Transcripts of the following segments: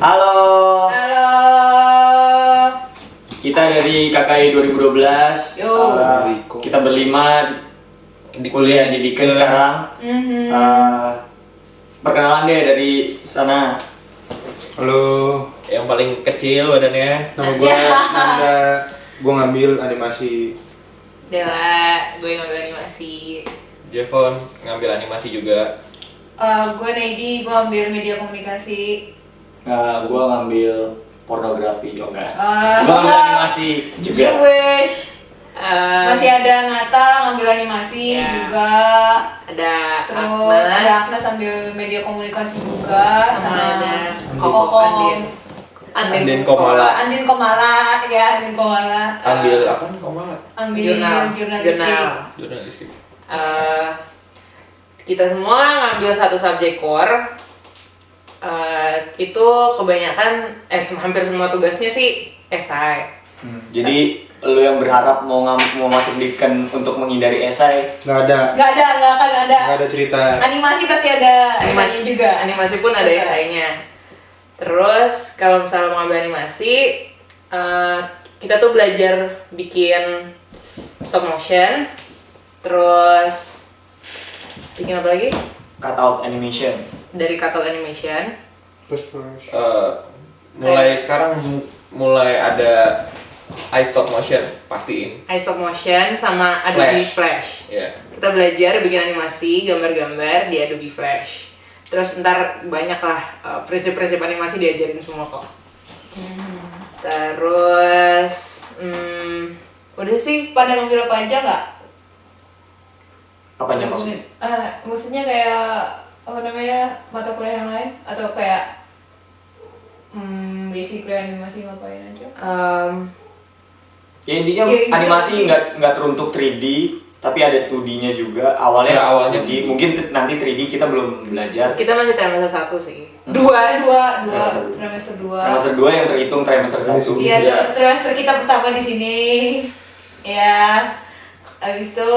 Halo. Halo. Kita dari KKI 2012. Yo. Kita berlima di kuliah di Diken sekarang. Perkenalan deh dari sana. Halo, Yang paling kecil badannya. nama gue Nanda. Gue ngambil animasi. Dela, gue ngambil animasi. Jevon ngambil animasi juga. Gue Nedi, gue ambil media komunikasi. Gua ngambil pornografi juga. Ah. Gua ngambil animasi You juga. wish. Masih ada Nata ngambil animasi Ya. juga. Ada Terus Agnes, ada Agnes ambil media komunikasi juga sama ada Kokom. Andin Komala. Andin Komala, ya Andin Komala. Ambil apa nih Komala? Ambil jurnalistik. jurnal. Jurnalistik. Kita semua ngambil satu subjek core. Itu kebanyakan hampir semua tugasnya sih esai. Jadi lu yang berharap mau masuk Diken untuk menghindari esai? Nggak ada, Gak akan ada. nggak ada cerita. Animasi pasti ada Animasi esainya juga. Animasi pun ada Betul. esainya. Terus kalau misalnya mau ngambil animasi, kita tuh belajar bikin stop motion. Terus bikin apa lagi? Cutout animation. Dari cutout animation. Terus Mulai sekarang mulai ada stop motion pastiin. Stop motion sama Adobe Flash. Ya. Kita belajar bikin animasi, gambar-gambar di Adobe Flash. Terus ntar banyak lah prinsip-prinsip animasi diajarin semua kok. Terus, udah sih. Pada ngambil apa aja nggak? Apanya maksudnya? Maksudnya kayak apa namanya mata kuliah yang lain atau kayak basic kuliah animasi ngapain aja? Ya intinya Ya, gitu animasi sih. nggak teruntuk 3D, tapi ada 2D-nya juga. Awalnya Ya, awalnya 2D, mungkin nanti 3D kita belum belajar. Kita masih trimester 1 sih. Dua Trimester trimester 2. Trimester 2 yang terhitung trimester 1. Iya, Iya. trimester kita pertama di sini. Ya. Habis itu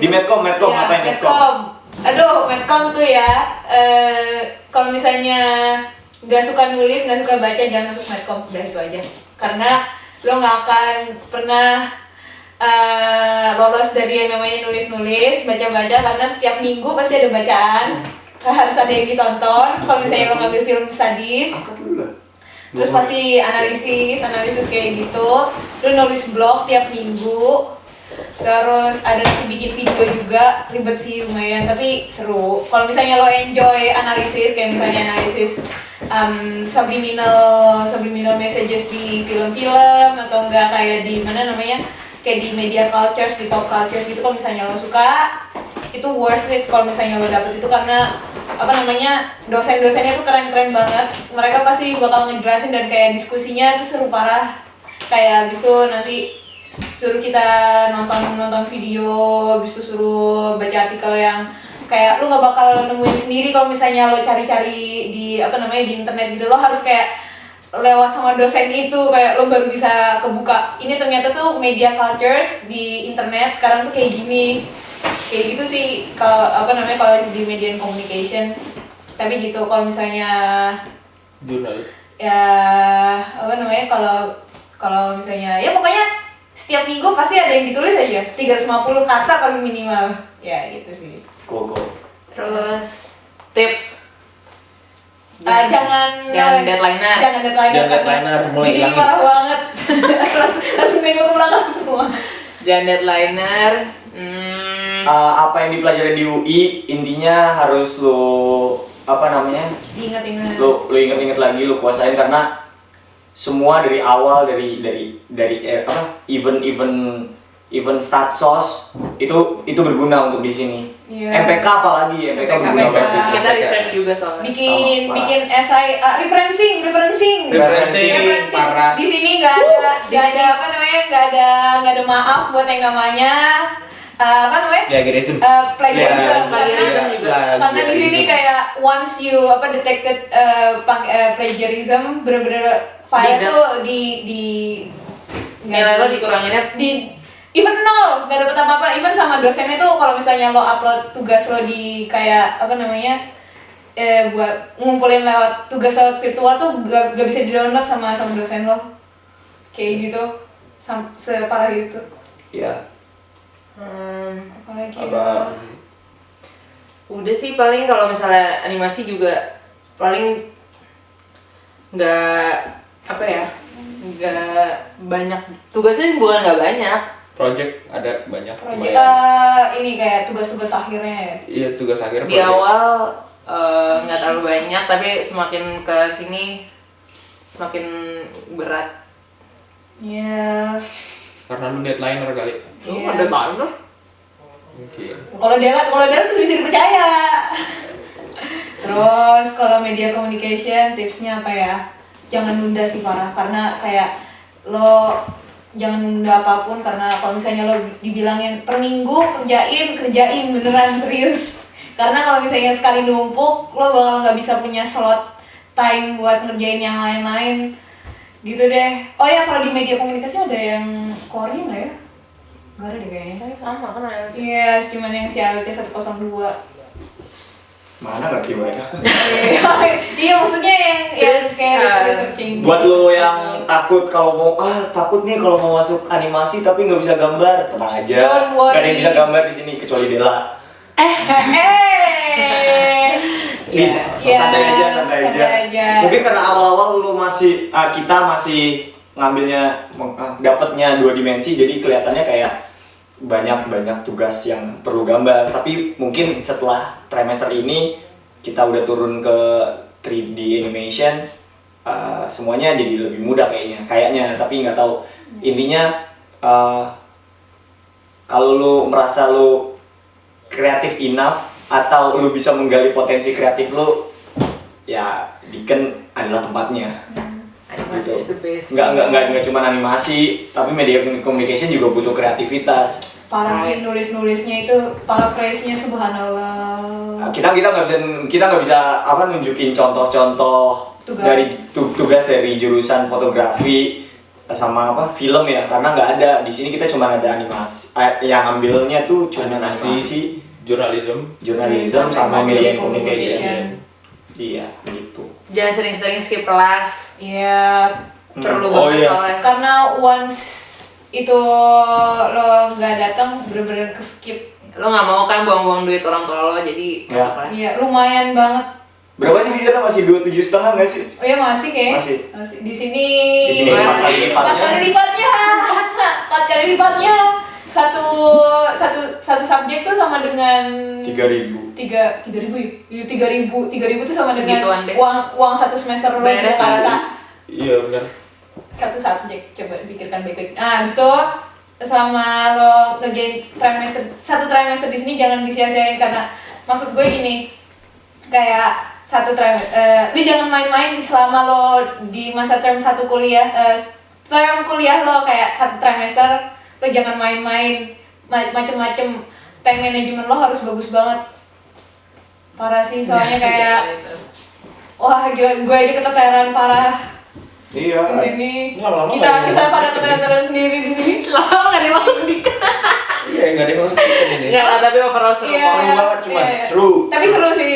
Di Medcom, ya, ngapain Medcom? Aduh, Medcom tuh ya. Kalau misalnya nggak suka nulis, nggak suka baca, jangan masuk Medcom. Udah itu aja. Karena lo nggak akan pernah lolos dari yang namanya nulis-nulis, baca-baca, karena setiap minggu pasti ada bacaan. Harus ada yang ditonton. Kalau misalnya lo ngambil film sadis, terus pasti analisis kayak gitu. Lu nulis blog tiap minggu. Terus ada nanti bikin video juga, ribet sih lumayan tapi seru. Kalau misalnya lo enjoy analisis, kayak misalnya analisis subliminal messages di film-film atau enggak kayak di mana namanya, kayak di media cultures, di pop cultures gitu. Kalau misalnya lo suka, itu worth it kalau misalnya lo dapet itu, karena apa namanya, dosen-dosennya tuh keren-keren banget. Mereka pasti bakal ngejelasin dan kayak diskusinya tuh seru parah. Kayak abis itu nanti suruh kita nonton video, habis itu suruh baca artikel yang kayak lu nggak bakal nemuin sendiri kalau misalnya lo cari-cari di apa namanya di internet gitu. Lo harus kayak lewat sama dosen itu, kayak lo baru bisa kebuka ini ternyata tuh media cultures di internet sekarang tuh kayak gini, kayak gitu sih kalau apa namanya kalau di media and communication. Tapi gitu kalau misalnya Jurnalis. ya apa namanya, kalau misalnya ya pokoknya setiap minggu pasti ada yang ditulis aja 350 kata paling minimal ya gitu sih. Go. Terus tips. Jangan deadline-er. jangan deadline-er, mulai di sini hilangin. parah banget. langsung nengok ke belakang semua. Jangan deadline-er. Apa yang dipelajari di UI intinya harus lo apa namanya? Diingat-ingat. Lo inget-inget lagi, lo kuasain, karena semua dari awal dari event start source itu berguna untuk di sini. Iya. MPK apalagi, MPK berguna MPK. banget. Kita research juga soalnya. bikin esai, referencing Parah. di sini nggak ada apa namanya, nggak ada maaf buat yang namanya apa namanya Plagiarism. plagiarism. plagiarism juga. Karena di sini kayak once you detected plagiarism, bener-bener file Di- tuh Nilai lo dikuranginnya di even 0, nggak dapet apa-apa. Even sama dosennya tuh kalau misalnya lo upload tugas lo di kayak apa namanya buat ngumpulin tugas lewat virtual tuh gak bisa di-download sama dosen lo. Kayak gitu. Separah itu. Iya. Apalagi Apa? Udah sih paling kalau misalnya animasi juga paling nggak apa ya, nggak banyak tugasnya, bukan nggak banyak. Project ada banyak. project ini kayak tugas-tugas akhirnya ya. Iya, tugas akhir Di awal nggak terlalu banyak, tapi semakin ke sini semakin berat. Iya. Karena lu deadlineer kali. Oh, Iya. ada timer. Mungkin. Kalau dia bisa dipercaya. Terus kalau media communication tipsnya apa ya? Jangan nunda sih parah, karena kayak lo jangan nunda apapun, karena kalau misalnya lo dibilangin per minggu kerjain beneran serius. Karena kalau misalnya sekali numpuk, lo bakal nggak bisa punya slot time buat ngerjain yang lain-lain. Gitu deh. Oh ya, kalau di media komunikasi ada yang Korea nggak ya? Nggak ada deh kayaknya. Kayak sama kan ALC. Iya, cuman yang si ALC 102. Mana ngerti mereka? Iya, maksudnya yang Terus, kayak researching. Buat lo yang takut kalau mau takut nih kalau mau masuk animasi tapi nggak bisa gambar, tenang aja. Don't worry. Gak ada yang bisa gambar di sini kecuali Dela. Santai aja. Mungkin karena awal-awal lu kita masih ngambilnya dapatnya 2 dimensi, jadi kelihatannya kayak banyak tugas yang perlu gambar. Tapi mungkin setelah trimester ini kita udah turun ke 3D animation, semuanya jadi lebih mudah kayaknya. Tapi nggak tahu. Intinya kalau lu merasa lu kreatif enough atau lu bisa menggali potensi kreatif lu, ya Deakin adalah tempatnya. Animasi Gitu. is the best. Nggak cuma animasi, tapi media communication juga butuh kreativitas. Parah sih nulis-nulisnya itu, paraphrase-nya subhanallah. Kita nggak bisa nunjukin contoh-contoh tugas dari jurusan fotografi sama film ya, karena nggak ada di sini. Kita cuma ada animasi, yang ambilnya tuh cuma animasi, jurnalisme sama media communication. Iya, gitu. Jangan sering-sering skip kelas. Iya, Perlu Oh, banget iya. soalnya. karena once itu lo nggak datang bener-bener ke skip. Lo nggak mau kan buang-buang duit orang tua lo, jadi Ya. masuk kelas. Iya, lumayan banget. Berapa sih di sana? Masih 27,5 nggak sih? Oh iya, masih kayak. Masih. Di sini. Di sini 4 kali lipatnya. 4 kali lipatnya. 4 kali lipatnya. Satu subjek tuh sama dengan 3.000. 3.000 ya? Iya, 3.000 tuh sama Segituan dengan deh. uang satu semester lo di Beres, Jakarta. Iya, benar. Satu subjek, coba pikirkan baik-baik. Nah, habis itu selama lo ngerjain satu trimester di sini jangan disia-siain, karena maksud gue gini, kayak satu trimester, ini jangan main-main selama lo di masa term kuliah lo kayak satu trimester, lo jangan main-main, macem-macem. Time management lo harus bagus banget. Parah sih, soalnya kayak wah gila, gue aja keteteran parah Iya. di sini. Lama-lama Kita nggak ada yang pada masuk keteteran sendiri di sini. Lama nggak ada yang masuk dikit. Iya, nggak ada yang masuk ini. Nggak, tapi overall seru. Iya. Seru banget, cuman Iya. seru. Tapi seru sih.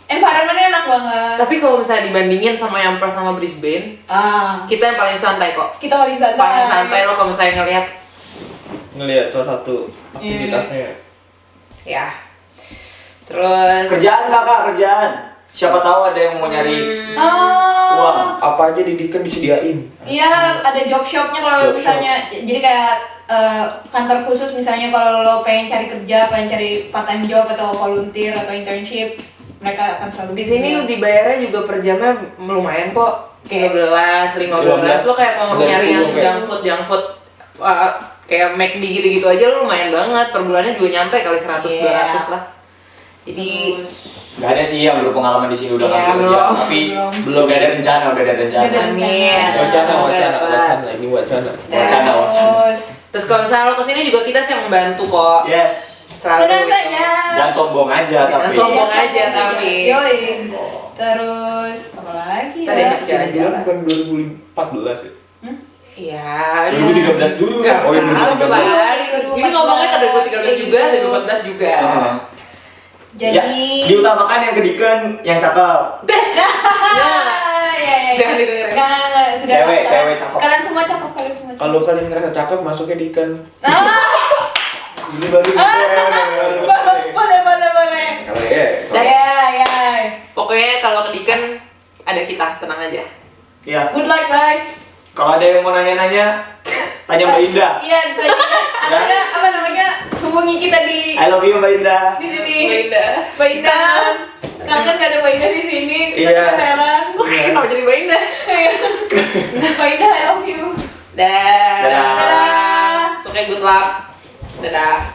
Environment-nya enak banget. Tapi kalau misalnya dibandingin sama yang Perth sama Brisbane, kita yang paling santai kok. Kita paling santai. Paling santai lo kalau misalnya ngelihat. Ngelihat salah satu aktivitasnya. Ya. Terus. Kerjaan. Siapa tahu ada yang mau nyari uang. Apa aja di Deakin disediain. Iya, ada job shop-nya kalau Job misalnya. Jadi kayak kantor khusus misalnya kalau lo pengen cari kerja, pengen cari part time job atau volunteer atau internship, mereka akan selalu Di sini dibayarnya juga per jamnya lumayan kok. 13, 15. 15. Lo kayak mau Dari nyari yang 10 kayak. junk food kayak McD gitu-gitu aja lo lumayan banget. Per bulannya juga nyampe kali 100 Iya. 200 lah. Jadi Gak ada sih yang berpengalaman di sini udah Iya, ngambil belum. kerja, tapi Belum. udah ada rencana. Udah ada rencana. amin. Wacana, Dapat. ini wacana. Wacana. Terus Terus kalau misalnya lo kesini juga kita sih yang membantu kok. Yes. Selalu. tenang gitu. saja. Jangan sombong aja Jangan tapi. sombong aja, tapi. Yoi. Terus apa lagi Tadi ya? ada jalan-jalan. Bukan 2014 ya? Iya. 2013 dulu kan? Oh, iya, Ah, 2013. balik. Ini ngomongnya ke 2013 juga, 2014 juga. Jadi diutamakan yang kedikan yang cakep. Jangan didengerin. Enggak, sudah Cewek cakep. Kalian semua cakep, kalian semua cakep. Kalau kalian ngerasa cakep masuknya di ikan. Ini baru Boleh. Kalau ya. Ya. Pokoknya kalau kedikan ada kita, tenang aja. Ya. Good luck guys. Kalau ada yang mau nanya-nanya, tanya Mbak Indah. Iya, apa namanya? Hubungi kita di I love you Mbak Indah. di sini. Bainda. Mbak Indah. Kangen gak ada Mbak Indah di sini. Kita Iya. keteteran. Kenapa jadi Bainda? Mbak Indah, I love you. Dah. Dadah. Dadah. Oke, good luck. Dadah.